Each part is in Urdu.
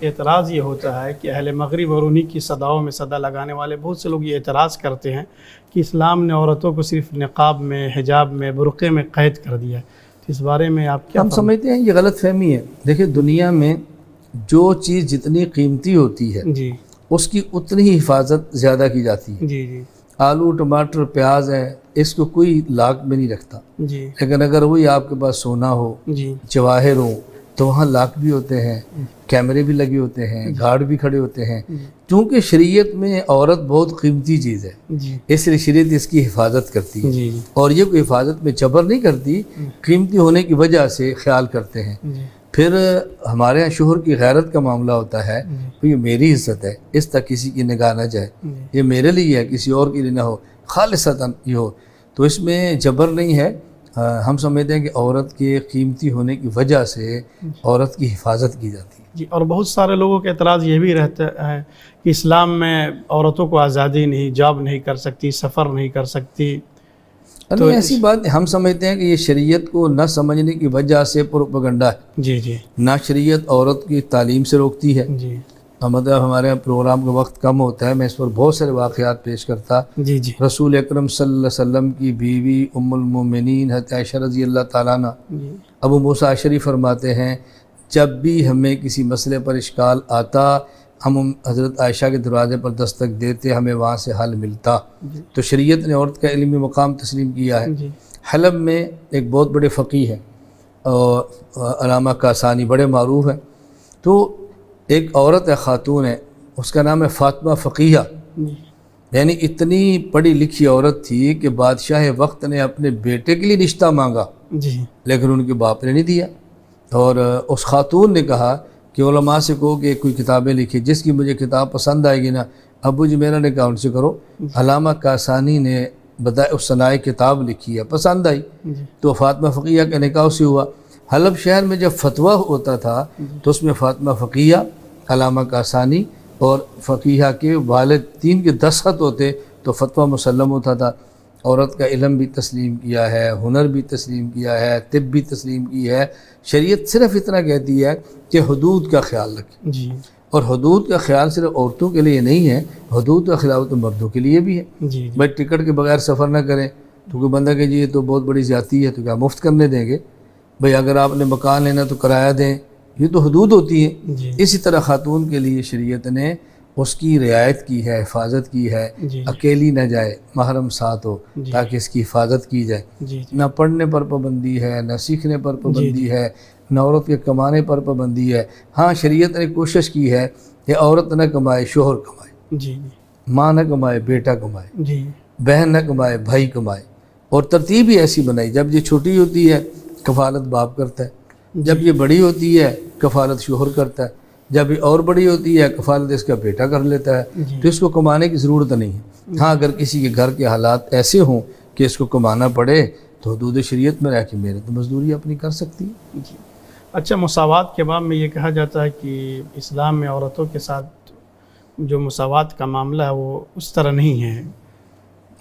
اعتراض یہ ہوتا ہے کہ اہل مغرب اور انہی کی صداؤں میں صدا لگانے والے بہت سے لوگ یہ اعتراض کرتے ہیں کہ اسلام نے عورتوں کو صرف نقاب میں، حجاب میں، برقعے میں قید کر دیا ہے۔ تو اس بارے میں آپ کیا ہم سمجھتے ہیں یہ غلط فہمی ہے۔ دیکھیں دنیا میں جو چیز جتنی قیمتی ہوتی ہے جی اس کی اتنی ہی حفاظت زیادہ کی جاتی ہے۔ جی جی آلو، ٹماٹر، پیاز ہے، اس کو کوئی لاک میں نہیں رکھتا، جی لیکن اگر وہی آپ کے پاس سونا ہو، جی جواہر ہو، تو وہاں لاک بھی ہوتے ہیں، کیمرے بھی لگے ہوتے ہیں، گارڈ بھی کھڑے ہوتے ہیں، کیونکہ شریعت میں عورت بہت قیمتی چیز ہے، جی اس لیے شریعت اس کی حفاظت کرتی ہے، جی اور یہ کوئی حفاظت میں جبر نہیں کرتی، قیمتی ہونے کی وجہ سے خیال کرتے ہیں۔ جی پھر ہمارے یہاں شوہر کی غیرت کا معاملہ ہوتا ہے، تو یہ میری عزت ہے، اس تک کسی کی نگاہ نہ جائے، یہ میرے لیے ہے، کسی اور کے لیے نہ ہو، خالصتاً یہ ہو، تو اس میں جبر نہیں ہے۔ ہم سمجھتے ہیں کہ عورت کے قیمتی ہونے کی وجہ سے عورت کی حفاظت کی جاتی ہے۔ جی، اور بہت سارے لوگوں کا اعتراض یہ بھی رہتا ہے کہ اسلام میں عورتوں کو آزادی نہیں، جاب نہیں کر سکتی، سفر نہیں کر سکتی۔ تو ایسی بات ہم سمجھتے ہیں کہ یہ شریعت کو نہ سمجھنے کی وجہ سے پروپیگنڈا ہے۔ جی جی نہ شریعت عورت کی تعلیم سے روکتی ہے، جی مطلب ہمارے پروگرام کا وقت کم ہوتا ہے، میں اس پر بہت سارے واقعات پیش کرتا۔ جی جی رسول اکرم صلی اللہ علیہ وسلم کی بیوی ام المومنین حضرت عائشہ رضی اللہ تعالیٰ عنہ، جی ابو موسیٰ اشعری فرماتے ہیں جب بھی ہمیں کسی مسئلے پر اشکال آتا ہم حضرت عائشہ کے دروازے پر دستک دیتے، ہمیں وہاں سے حل ملتا۔ تو شریعت نے عورت کا علمی مقام تسلیم کیا ہے۔ جی حلب میں ایک بہت بڑے فقیہ ہیں اور علامہ کاسانی، بڑے معروف ہیں، تو ایک عورت ہے، خاتون ہے، اس کا نام ہے فاطمہ فقیہ، جی یعنی اتنی پڑھی لکھی عورت تھی کہ بادشاہ وقت نے اپنے بیٹے کے لیے رشتہ مانگا جی لیکن ان کے باپ نے نہیں دیا، اور اس خاتون نے کہا کہ علماء سے کہو کہ کوئی کتابیں لکھی، جس کی مجھے کتاب پسند آئے گی نا ابو جی میرا نے کہا ان سے کرو۔ علامہ کاسانی نے بتایا اس صنائع کتاب لکھی ہے، پسند آئی، جی تو فاطمہ فقیہ کا نکاح اس سے ہوا۔ حلب شہر میں جب فتویٰ ہوتا تھا تو اس میں فاطمہ فقیہ، علامہ کاسانی اور فقیہ کے والد تین کے دستخط ہوتے تو فتویٰ مسلم ہوتا تھا۔ عورت کا علم بھی تسلیم کیا ہے، ہنر بھی تسلیم کیا ہے، طب بھی تسلیم کی ہے۔ شریعت صرف اتنا کہتی ہے کہ حدود کا خیال رکھیں، جی اور حدود کا خیال صرف عورتوں کے لیے نہیں ہے، حدود کا خیال تو مردوں کے لیے بھی ہے۔ جی بھائی ٹکٹ کے بغیر سفر نہ کریں، تو کوئی بندہ کہ جی یہ تو بہت بڑی زیادتی ہے تو کیا مفت کرنے دیں گے؟ بھائی اگر آپ نے مکان لینا تو کرایہ دیں، یہ تو حدود ہوتی ہے۔ جی اسی طرح خاتون کے لیے شریعت نے اس کی رعایت کی ہے، حفاظت کی ہے، جی اکیلی نہ جائے، محرم ساتھ ہو جی تاکہ اس کی حفاظت کی جائے۔ جی نہ پڑھنے پر پابندی ہے، نہ سیکھنے پر پابندی ہے، نہ عورت کے کمانے پر پابندی ہے۔ ہاں شریعت نے کوشش کی ہے کہ عورت نہ کمائے شوہر کمائے، جی ماں نہ کمائے بیٹا کمائے، جی بہن نہ کمائے بھائی کمائے، اور ترتیب ہی ایسی بنائی جب یہ چھوٹی ہوتی ہے کفالت باپ کرتا ہے، جب یہ بڑی ہوتی ہے کفالت شوہر کرتا ہے، جب یہ اور بڑی ہوتی ہے کفالت اس کا بیٹا کر لیتا ہے۔ تو اس کو کمانے کی ضرورت نہیں ہے۔ ہاں اگر کسی کے گھر کے حالات ایسے ہوں کہ اس کو کمانا پڑے تو حدود شریعت میں رہ کے محنت مزدوری اپنی کر سکتی ہے۔ جی اچھا، مساوات کے باب میں یہ کہا جاتا ہے کہ اسلام میں عورتوں کے ساتھ جو مساوات کا معاملہ ہے وہ اس طرح نہیں ہے۔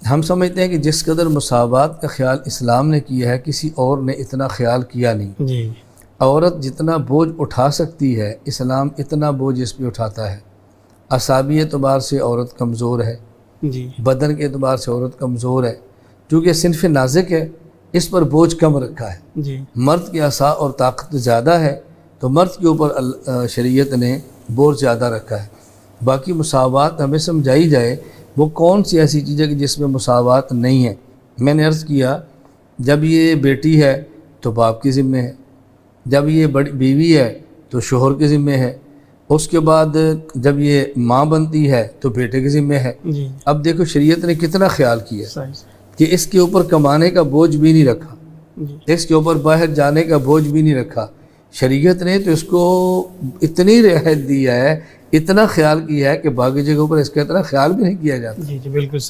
ہم سمجھتے ہیں کہ جس قدر مساوات کا خیال اسلام نے کیا ہے کسی اور نے اتنا خیال کیا نہیں۔ جی عورت جتنا بوجھ اٹھا سکتی ہے اسلام اتنا بوجھ اس پہ اٹھاتا ہے۔ اعصابی اعتبار سے عورت کمزور ہے، جی بدن کے اعتبار سے عورت کمزور ہے، چونکہ صنف نازک ہے اس پر بوجھ کم رکھا ہے۔ جی مرد کے اعصاب اور طاقت زیادہ ہے تو مرد کے اوپر شریعت نے بوجھ زیادہ رکھا ہے۔ باقی مساوات ہمیں سمجھائی جائے وہ کون سی ایسی چیز ہے کہ جس میں مساوات نہیں ہے۔ میں نے عرض کیا جب یہ بیٹی ہے تو باپ کے ذمہ ہے، جب یہ بڑی بیوی ہے تو شوہر کے ذمہ ہے، اس کے بعد جب یہ ماں بنتی ہے تو بیٹے کے ذمہ ہے۔ جی اب دیکھو شریعت نے کتنا خیال کیا صحیح کہ اس کے اوپر کمانے کا بوجھ بھی نہیں رکھا، جی اس کے اوپر باہر جانے کا بوجھ بھی نہیں رکھا۔ شریعت نے تو اس کو اتنی رعایت دی ہے، اتنا خیال کیا ہے کہ باقی جگہوں پر اس کا اتنا خیال بھی نہیں کیا جاتا۔ جی بالکل صحیح۔